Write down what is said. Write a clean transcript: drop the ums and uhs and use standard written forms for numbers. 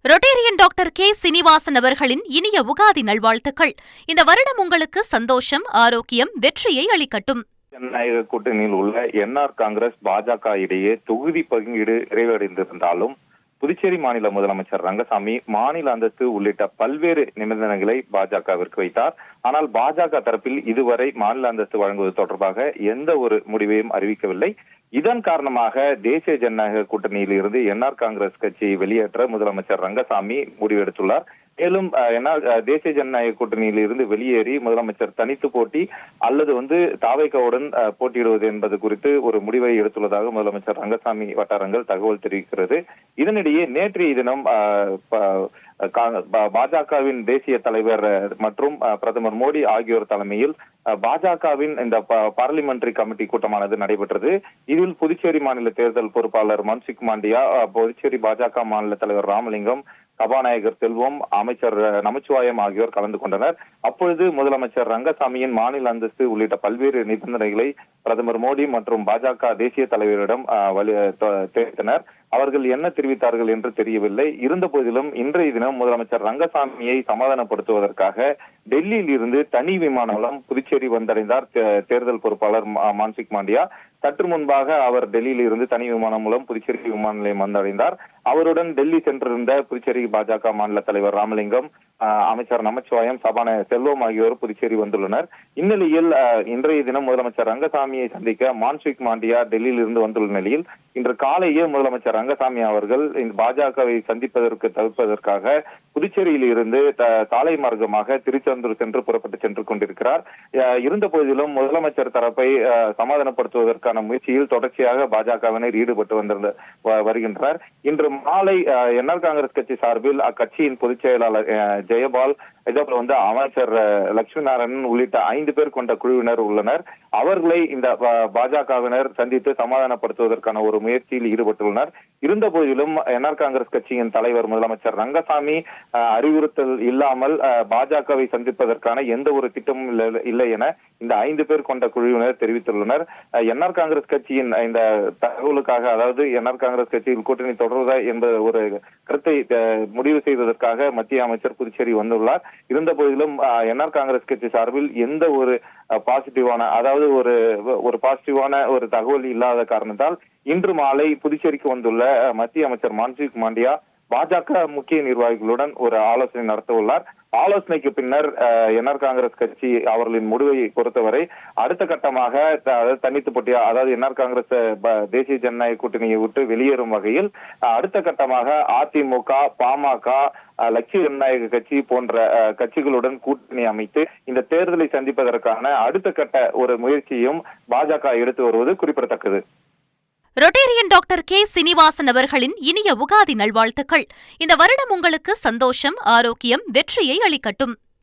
Rotarian doctor K. Srinivasan அவர்களின் இனிய உகாதி நல்வாழ்த்துக்கள். இந்த வருடம் உங்களுக்கு சந்தோஷம், ஆரோக்கியம், வெற்றியை அளிக்கட்டும். ஜனநாயக கூட்டணியில் உள்ள என்ஆர் காங்கிரஸ், பாஜக இடையே தொகுதி பங்கீடு நிறைவடைந்திருந்தாலும் புதுச்சேரி மாநில முதலமைச்சர் ரங்கசாமி மாநில அந்தஸ்து உள்ளிட்ட பல்வேறு நிபந்தனைகளை பாஜகவிற்கு வைத்தார். ஆனால் பாஜக தரப்பில் இதுவரை மாநில அந்தஸ்து வழங்குவது தொடர்பாக எந்த ஒரு முடிவையும் அறிவிக்கவில்லை. இதன் காரணமாக தேசிய ஜனநாயக கூட்டணியில் இருந்து என்ஆர் காங்கிரஸ் கட்சியை வெளியேற்ற முதலமைச்சர் ரங்கசாமி முடிவெடுத்துள்ளார். மேலும் தேசிய ஜனநாயக கூட்டணியில் இருந்து வெளியேறி முதலமைச்சர் தனித்து போட்டி அல்லது தாவேகாவுடன் போட்டியிடுவது என்பது குறித்து ஒரு முடிவை எடுத்துள்ளதாக முதலமைச்சர் ரங்கசாமி வட்டாரங்கள் தகவல் தெரிவிக்கிறது. இதனிடையே நேற்றைய தினம் பாஜகவின் தேசிய தலைவர் மற்றும் பிரதமர் மோடி ஆகியோர் தலைமையில் பாஜகவின் இந்த பார்லிமெண்டரி கமிட்டி கூட்டமானது நடைபெற்றது. இதில் புதுச்சேரி மாநில தேர்தல் பொறுப்பாளர் மன்சுக் மாண்டியா, புதுச்சேரி பாஜக மாநில தலைவர் ராமலிங்கம், சபாநாயகர் செல்வம், அமைச்சர் நமச்சிவாயம் ஆகியோர் கலந்து கொண்டனர். அப்பொழுது முதலமைச்சர் ரங்கசாமியின் மாநில அந்தஸ்து உள்ளிட்ட பல்வேறு நிபந்தனைகளை பிரதமர் மோடி மற்றும் பாஜக தேசிய தலைவரிடம் தெரிவித்தனர். அவர்கள் என்ன தெரிவித்தார்கள் என்று தெரியவில்லை. இருந்த போதிலும் இன்றைய தினம் முதலமைச்சர் ரங்கசாமியை சமாதானப்படுத்துவதற்காக டெல்லியில் இருந்து தனி விமான மூலம் புதுச்சேரி வந்தடைந்தார் தேர்தல் பொறுப்பாளர் மன்சுக் மாண்டியா. சற்று முன்பாக அவர் டெல்லியில் இருந்து தனி விமானம் மூலம் புதுச்சேரி விமான நிலையம் வந்தடைந்தார். அவருடன் டெல்லி சென்றிருந்த புதுச்சேரி பாஜக மாநில தலைவர் ராமலிங்கம், அமைச்சர் நமச்சிவாயம், சபாநாயகர் செல்வம் ஆகியோர் புதுச்சேரி வந்துள்ளனர். இந்நிலையில் இன்றைய தினம் முதலமைச்சர் ரங்கசாமியை சந்திக்க மன்சுக் மாண்டியா டெல்லியில் இருந்து வந்துள்ள நிலையில் இன்று காலையே முதலமைச்சர் ரங்கசாமி அவர்கள் இந்த பாஜகவை சந்திப்பதற்கு தவிர்ப்பதற்காக புதுச்சேரியில் இருந்து சாலை மார்க்கமாக திருச்செந்தூர் சென்று புறப்பட்டு சென்று கொண்டிருக்கிறார். இருந்த போதிலும் முதலமைச்சர் தரப்பை சமாதானப்படுத்துவதற்கான முயற்சியில் தொடர்ச்சியாக பாஜகவினர் ஈடுபட்டு வருகின்றனர். இன்று மாலை என்ஆர் காங்கிரஸ் கட்சி சார்பில் அக்கட்சியின் பொதுச் செயலாளர் ஜெயபால், இதேபோல அமைச்சர் லட்சுமி நாராயணன் உள்ளிட்ட 5 பேர் கொண்ட குழுவினர் உள்ளனர். அவர்களை இந்த பாஜகவினர் சந்தித்து சமாதானப்படுத்துவதற்கான ஒரு முயற்சியில் ஈடுபட்டுள்ளனர். இருந்த போதிலும் என்ஆர் காங்கிரஸ் கட்சியின் தலைவர் முதலமைச்சர் ரங்கசாமி அறிவுறுத்தல் இல்லாமல் பாஜகவை சந்திப்பதற்கான எந்த ஒரு திட்டமும் இல்லை என இந்த 5 பேர் கொண்ட குழுவினர் தெரிவித்துள்ளனர். என்ஆர் காங்கிரஸ் கட்சியின் இந்த தகவலுக்காக, அதாவது என்ஆர் காங்கிரஸ் கட்சியில் கூட்டணி தொடர்வதா என்பது ஒரு கருத்தை முடிவு செய்வதற்காக மத்திய அமைச்சர் புதுச்சேரி வந்துள்ளார். இருந்த போதிலும் என்ஆர் காங்கிரஸ் கட்சி சார்பில் எந்த ஒரு பாசிட்டிவான, அதாவது ஒரு பாசிட்டிவான ஒரு தகவல் இல்லாத காரணத்தால் இன்று மாலை புதுச்சேரிக்கு வந்துள்ள மத்திய அமைச்சர் மன்சுக் மாண்டியா பாஜக முக்கிய நிர்வாகிகளுடன் ஒரு ஆலோசனை நடத்த உள்ளார். ஆலோசனைக்கு பின்னர் என்ஆர் காங்கிரஸ் கட்சி அவர்களின் முடிவை பொறுத்தவரை அடுத்த கட்டமாக தனித்து போட்டியா, அதாவது என்ஆர் காங்கிரஸ் தேசிய ஜனநாயக கூட்டணியை விட்டு வெளியேறும் வகையில் அடுத்த கட்டமாக அதிமுக, பாமக, லட்சிய ஜனநாயக கட்சி போன்ற கட்சிகளுடன் கூட்டணி அமைத்து இந்த தேர்தலை சந்திப்பதற்கான அடுத்த கட்ட ஒரு முயற்சியும் பாஜக எடுத்து வருவது குறிப்பிடத்தக்கது. Rotarian doctor K. சீனிவாசன் அவர்களின் இனிய உகாதி நல்வாழ்த்துக்கள். இந்த வருடம் உங்களுக்கு சந்தோஷம், ஆரோக்கியம், வெற்றியை அளிக்கட்டும்.